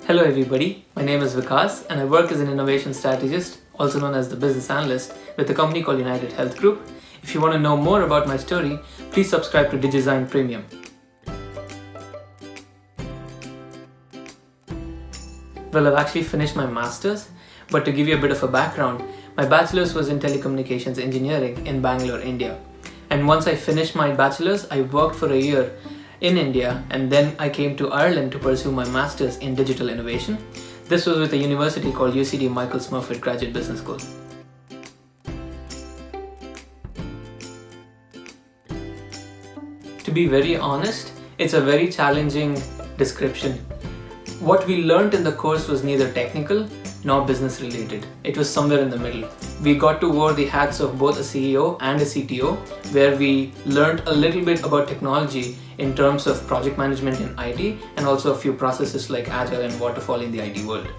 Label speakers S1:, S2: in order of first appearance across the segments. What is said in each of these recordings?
S1: Hello everybody, my name is Vikas and I work as an innovation strategist, also known as the business analyst, with a company called United Health Group. If you want to know more about my story, please subscribe to Digisign Premium. Well, I've actually finished my master's, but to give you a bit of a background, my bachelor's was in telecommunications engineering in Bangalore, India. And once I finished my bachelor's, I worked for a year in India, and then I came to Ireland to pursue my master's in digital innovation. This was with a university called UCD Michael Smurfit Graduate Business School. To be very honest, it's a very challenging description. What we learned in the course was neither technical nor business related. It was somewhere in the middle. We got to wear the hats of both a CEO and a CTO, where we learned a little bit about technology in terms of project management in IT and also a few processes like Agile and Waterfall in the IT world.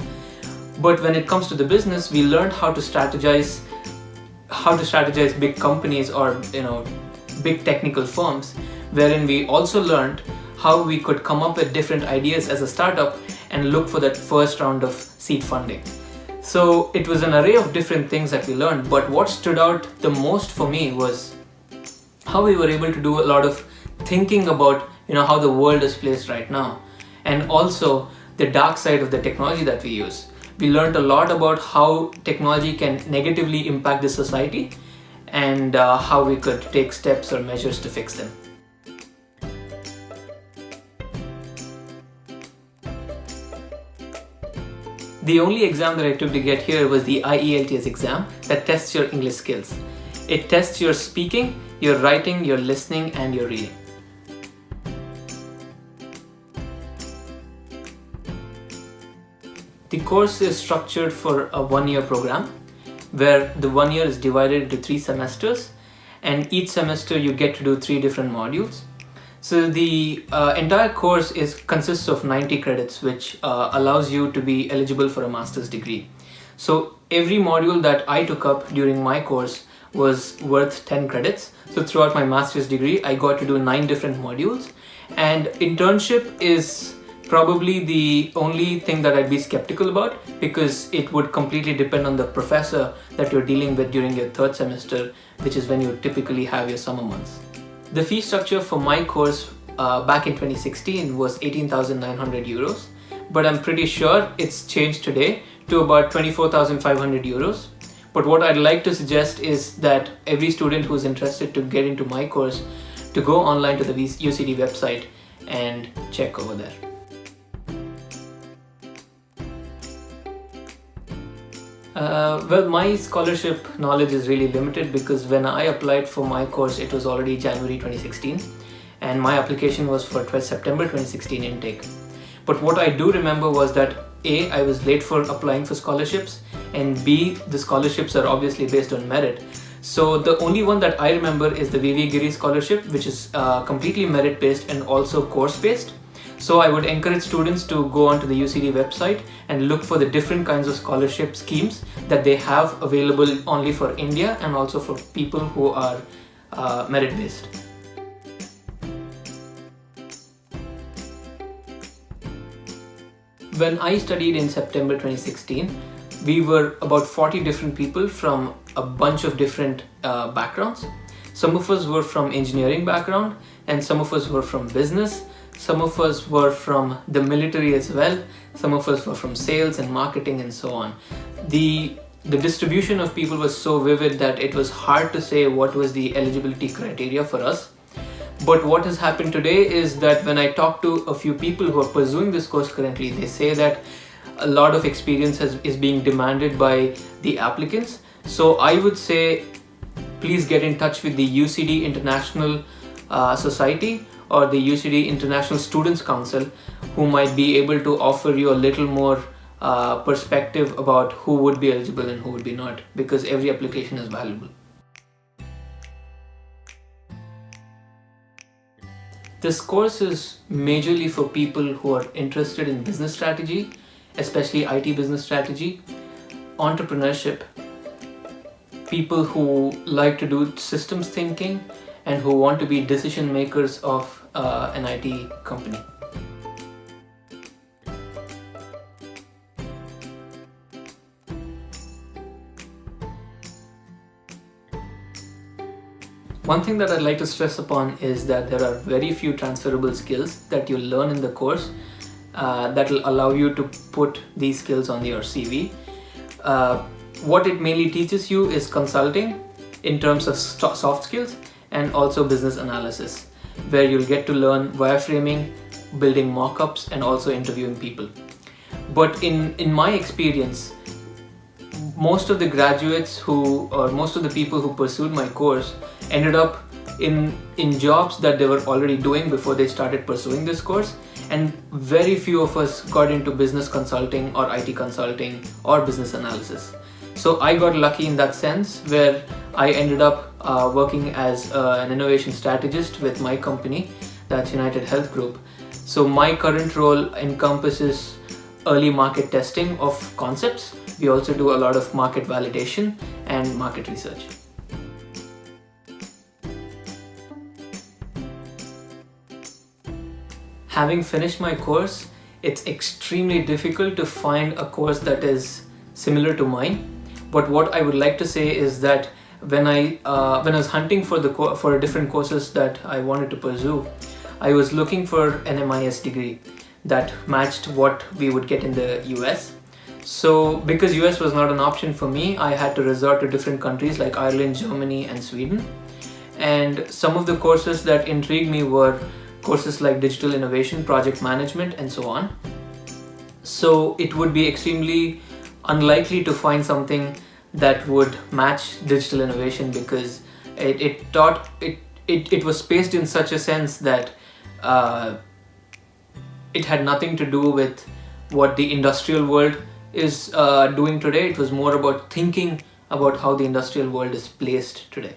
S1: But when it comes to the business, we learned how to strategize big companies or big technical firms, wherein we also learned how we could come up with different ideas as a startup and look for that first round of seed funding. So it was an array of different things that we learned, but what stood out the most for me was how we were able to do a lot of thinking about how the world is placed right now, and also the dark side of the technology that we use. We learned a lot about how technology can negatively impact the society and how we could take steps or measures to fix them. The only exam that I took to get here was the IELTS exam that tests your English skills. It tests your speaking, your writing, your listening, and your reading. The course is structured for a one-year program, where the 1 year is divided into 3 semesters, and each semester you get to do 3 different modules. So the entire course consists of 90 credits, which allows you to be eligible for a master's degree. So every module that I took up during my course was worth 10 credits. So throughout my master's degree, I got to do 9 different modules. And internship is probably the only thing that I'd be skeptical about, because it would completely depend on the professor that you're dealing with during your 3rd semester, which is when you typically have your summer months. The fee structure for my course back in 2016 was 18,900 euros, but I'm pretty sure it's changed today to about 24,500 euros. But what I'd like to suggest is that every student who's interested to get into my course to go online to the UCD website and check over there. Well, my scholarship knowledge is really limited, because when I applied for my course, it was already January 2016, and my application was for September 2016 intake. But what I do remember was that A, I was late for applying for scholarships, and B, the scholarships are obviously based on merit. So the only one that I remember is the VV Giri scholarship, which is completely merit based and also course based. So I would encourage students to go onto the UCD website and look for the different kinds of scholarship schemes that they have available only for India and also for people who are merit based. When I studied in September 2016, we were about 40 different people from a bunch of different backgrounds. Some of us were from engineering background, and some of us were from business. Some of us were from the military as well. Some of us were from sales and marketing and so on. The distribution of people was so vivid that it was hard to say what was the eligibility criteria for us. But what has happened today is that when I talk to a few people who are pursuing this course currently, they say that a lot of experience is being demanded by the applicants. So I would say please get in touch with the UCD International Society or the UCD International Students Council, who might be able to offer you a little more perspective about who would be eligible and who would be not, because every application is valuable. This course is majorly for people who are interested in business strategy, especially IT business strategy, entrepreneurship, people who like to do systems thinking, and who want to be decision makers of an IT company. One thing that I'd like to stress upon is that there are very few transferable skills that you'll learn in the course that will allow you to put these skills on your CV. What it mainly teaches you is consulting in terms of soft skills and also business analysis, where you'll get to learn wireframing, building mock-ups, and also interviewing people. But in my experience, most of the graduates most of the people who pursued my course ended up in jobs that they were already doing before they started pursuing this course, and very few of us got into business consulting or IT consulting or business analysis. So I got lucky in that sense, where I ended up working as an innovation strategist with my company, that's United Health Group. So my current role encompasses early market testing of concepts. We also do a lot of market validation and market research. Having finished my course, it's extremely difficult to find a course that is similar to mine. But what I would like to say is that when I was hunting for different courses that I wanted to pursue, I was looking for an MIS degree that matched what we would get in the US. So because US was not an option for me, I had to resort to different countries like Ireland, Germany, and Sweden. And some of the courses that intrigued me were courses like digital innovation, project management, and so on. So it would be extremely unlikely to find something that would match digital innovation, because it was spaced in such a sense that it had nothing to do with what the industrial world is doing today. It was more about thinking about how the industrial world is placed today.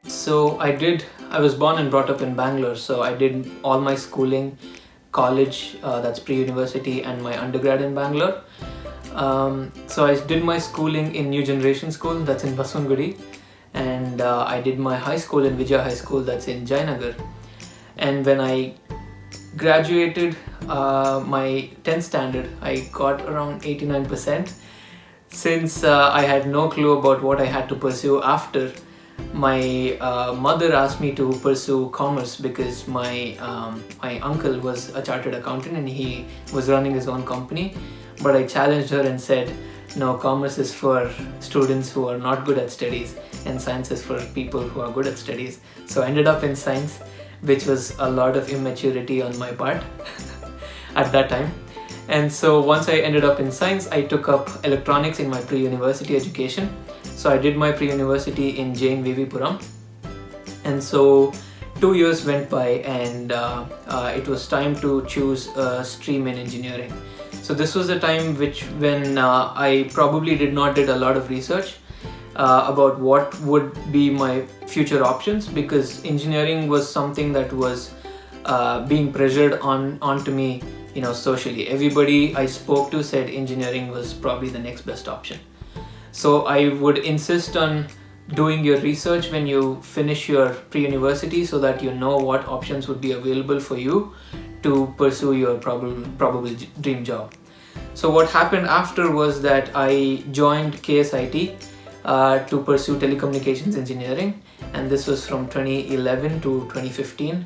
S1: So I was born and brought up in Bangalore, so I did all my schooling, college, that's pre-university, and my undergrad in Bangalore. So I did my schooling in New Generation School, that's in Baswangudi, and I did my high school in Vijay High School, that's in Jayanagar. And when I graduated my 10th standard, I got around 89%. Since I had no clue about what I had to pursue after, my mother asked me to pursue commerce, because my uncle was a chartered accountant and he was running his own company. But I challenged her and said, no, commerce is for students who are not good at studies, and science is for people who are good at studies. So I ended up in science, which was a lot of immaturity on my part at that time. And so once I ended up in science, I took up electronics in my pre-university education. So I did my pre-university in Jain Vivipuram. And so 2 years went by, and it was time to choose a stream in engineering. So this was the time when I probably did a lot of research about what would be my future options, because engineering was something that was being pressured onto me, socially. Everybody I spoke to said engineering was probably the next best option. So I would insist on doing your research when you finish your pre-university, so that you know what options would be available for you to pursue your probable dream job. So what happened after was that I joined KSIT to pursue telecommunications engineering, and this was from 2011 to 2015.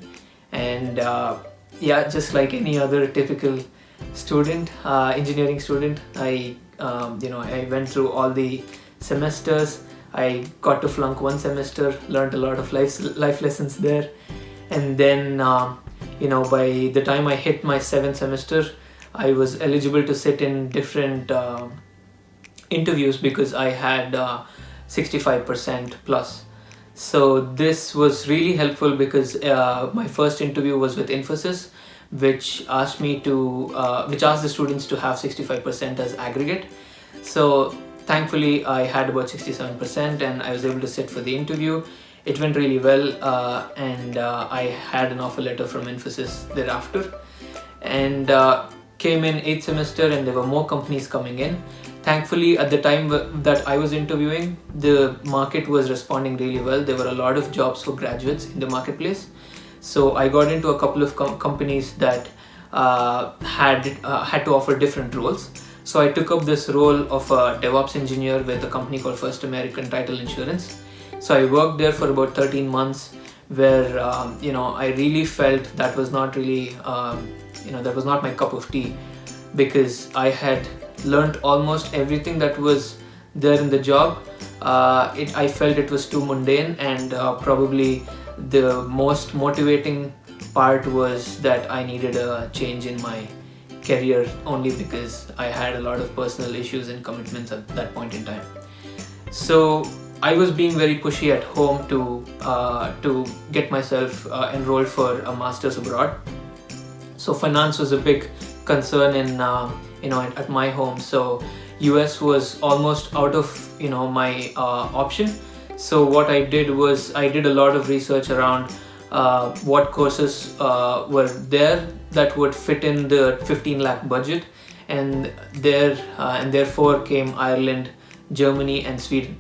S1: And just like any other typical student, engineering student, I went through all the semesters. I got to flunk one semester, learned a lot of life lessons there, and then by the time I hit my 7th semester, I was eligible to sit in different interviews because I had 65% plus. So this was really helpful, because my first interview was with Infosys, which asked the students to have 65% as aggregate. So thankfully I had about 67%, and I was able to sit for the interview. It went really well, and I had an offer letter from Infosys thereafter, and came in 8th semester, and there were more companies coming in. Thankfully, at the time that I was interviewing, the market was responding really well. There were a lot of jobs for graduates in the marketplace. So I got into a couple of companies that had to offer different roles. So I took up this role of a DevOps engineer with a company called First American Title Insurance. So I worked there for about 13 months, where I really felt that was not really that was not my cup of tea, because I had learned almost everything that was there in the job. I felt it was too mundane, and probably the most motivating part was that I needed a change in my career, only because I had a lot of personal issues and commitments at that point in time. So I was being very pushy at home to get myself enrolled for a master's abroad. So finance was a big concern in at my home. So US was almost out of my option. So what I did was I did a lot of research around what courses were there that would fit in the 15 lakh budget, and therefore came Ireland, Germany, and Sweden.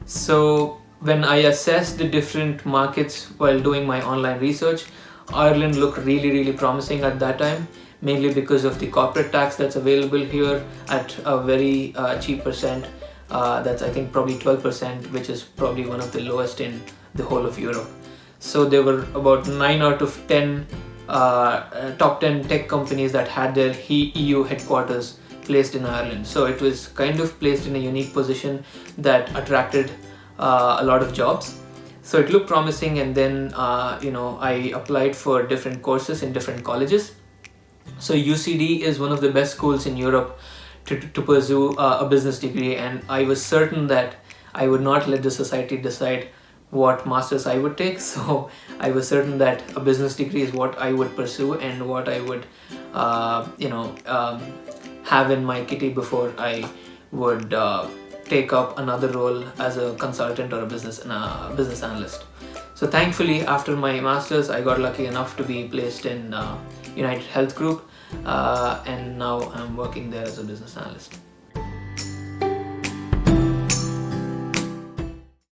S1: So when I assessed the different markets while doing my online research, Ireland looked really promising at that time, mainly because of the corporate tax that's available here at a very cheap percent. That's, I think, probably 12%, which is probably one of the lowest in the whole of Europe. So there were about 9 out of 10 top 10 tech companies that had their EU headquarters placed in Ireland. So it was kind of placed in a unique position that attracted a lot of jobs. So it looked promising, and then I applied for different courses in different colleges. So UCD is one of the best schools in Europe to pursue a business degree, and I was certain that I would not let the society decide what masters I would take. So I was certain that a business degree is what I would pursue and what I would have in my kitty before I would take up another role as a consultant or a business analyst. So thankfully, after my masters, I got lucky enough to be placed in United Health Group, and now I'm working there as a business analyst.